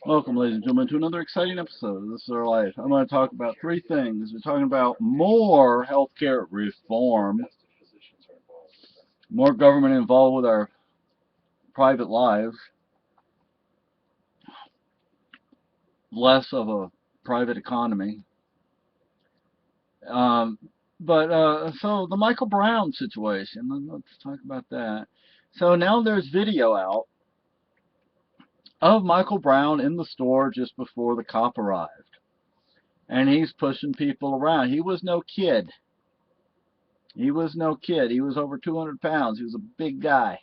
Welcome, ladies and gentlemen, to another exciting episode of This Is Our Life. I'm going to talk about three things. We're talking about more healthcare reform, more government involved with our private lives, less of a private economy. Um, so the Michael Brown situation, let's talk about that. So now there's video out of Michael Brown in the store just before the cop arrived. And he's pushing people around. He was no kid. He was no kid. He was over 200 pounds. He was a big guy.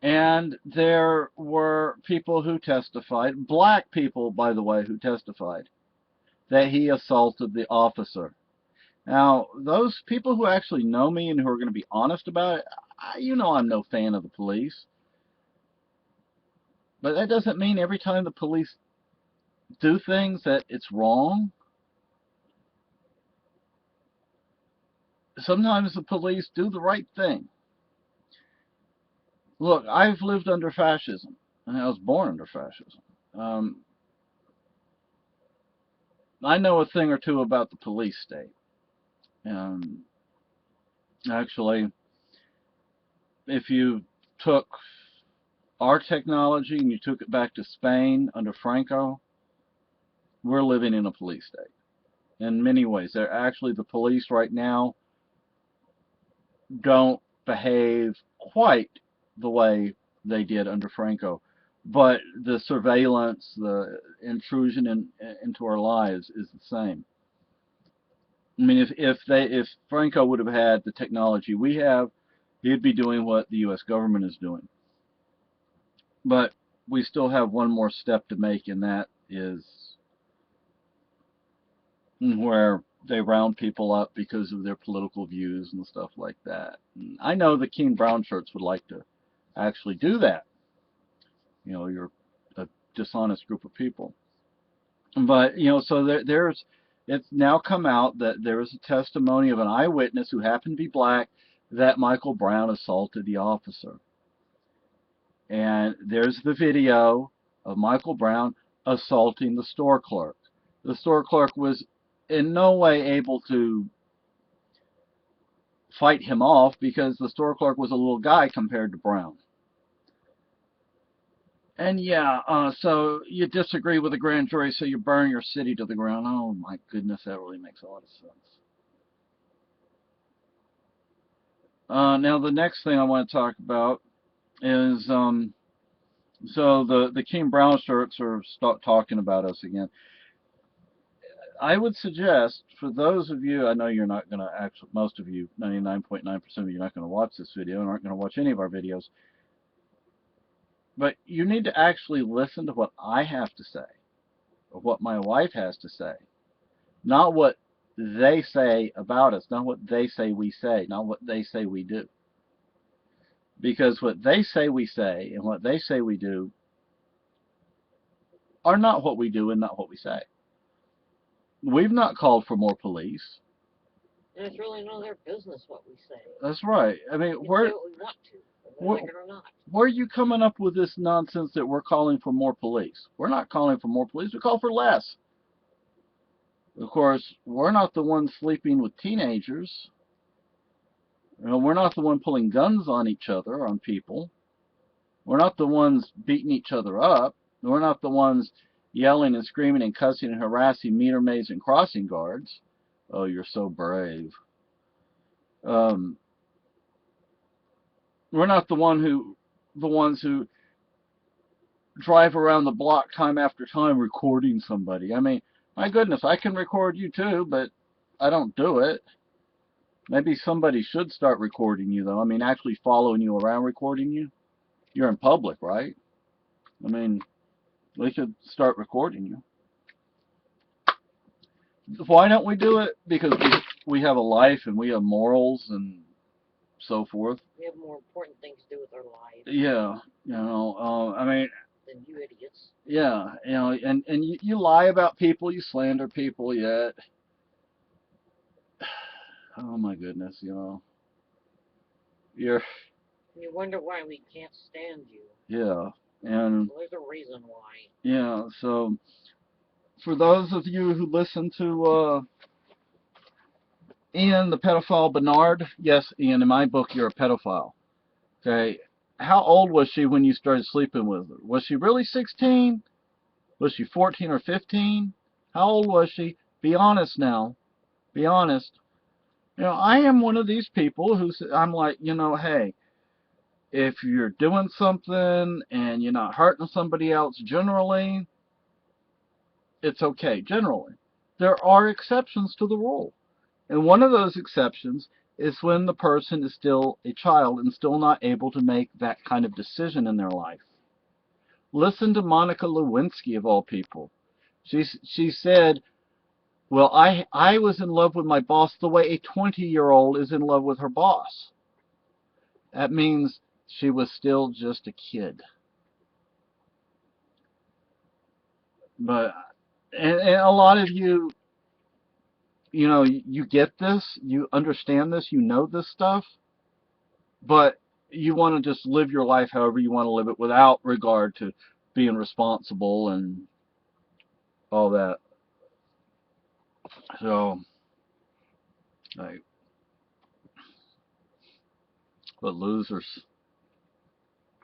And there were people who testified, black people, by the way, who testified that he assaulted the officer. Now, those people who actually know me and who are going to be honest about it, you know I'm no fan of the police. But that doesn't mean every time the police do things that it's wrong. Sometimes the police do the right thing. Look, I've lived under fascism, and I was born under fascism. Um, I know a thing or two about the police state. Um, Actually, if you took our technology and you took it back to Spain under Franco, we're living in a police state. In many ways, they're actually the police right now don't behave quite the way they did under Franco. But the surveillance, the intrusion into our lives is the same. I mean, if Franco would have had the technology we have, he'd be doing what the U.S. government is doing. But we still have one more step to make, and that is where they round people up because of their political views and stuff like that. And I know the Keene Brown shirts would like to actually do that. You know, you're a dishonest group of people. But, you know, so it's now come out that there is a testimony of an eyewitness who happened to be black that Michael Brown assaulted the officer. And there's the video of Michael Brown assaulting the store clerk. The store clerk was in no way able to fight him off because the store clerk was a little guy compared to Brown. And yeah, so you disagree with the grand jury, so you burn your city to the ground. Oh my goodness, that really makes a lot of sense. Now the next thing I want to talk about is so the Keene Brown shirts are talking about us again. I would suggest for those of you, I know you're not going to actually, most of you, 99.9% of you, are not going to watch this video and aren't going to watch any of our videos. But you need to actually listen to what I have to say, or what my wife has to say, not what they say about us, not what they say we say, not what they say we do. Because what they say we say and what they say we do are not what we do and not what we say. We've not called for more police. And it's really none of their business what we say. That's right. I mean, We can say what we want to, whether we like it or not. Where are you coming up with this nonsense that we're calling for more police? We're not calling for more police. We call for less. Of course, we're not the ones sleeping with teenagers. You know, we're not the one pulling guns on each other, on people. We're not the ones beating each other up. We're not the ones yelling and screaming and cussing and harassing meter maids and crossing guards. Oh, you're so brave. Um, we're not the ones who drive around the block time after time recording somebody. I mean, my goodness, I can record you too, but I don't do it. Maybe somebody should start recording you, though. I mean, actually following you around recording you. You're in public, right? I mean, they should start recording you. Why don't we do it? Because we have a life and we have morals and so forth. We have more important things to do with our lives. Yeah, you know, I mean, than you idiots. Yeah, you know, and you lie about people, you slander people, yet, oh my goodness, you know, you're, And you wonder why we can't stand you. Yeah. And Well, there's a reason why. yeah, so for those of you who listen to Ian, the pedophile Bernard, yes, Ian, in my book, you're a pedophile. Okay. How old was she when you started sleeping with her? Was she really 16? Was she 14 or 15? How old was she? Be honest now. Be honest. I am one of these people I'm like, hey, if you're doing something and you're not hurting somebody else generally, it's okay, generally. There are exceptions to the rule. And one of those exceptions is when the person is still a child and still not able to make that kind of decision in their life. Listen to Monica Lewinsky, of all people. She said, well, I was in love with my boss the way a 20-year-old is in love with her boss. That means she was still just a kid. But and a lot of you, you get this, you understand this, you know this stuff, but you want to just live your life however you want to live it without regard to being responsible and all that. So, like, but losers.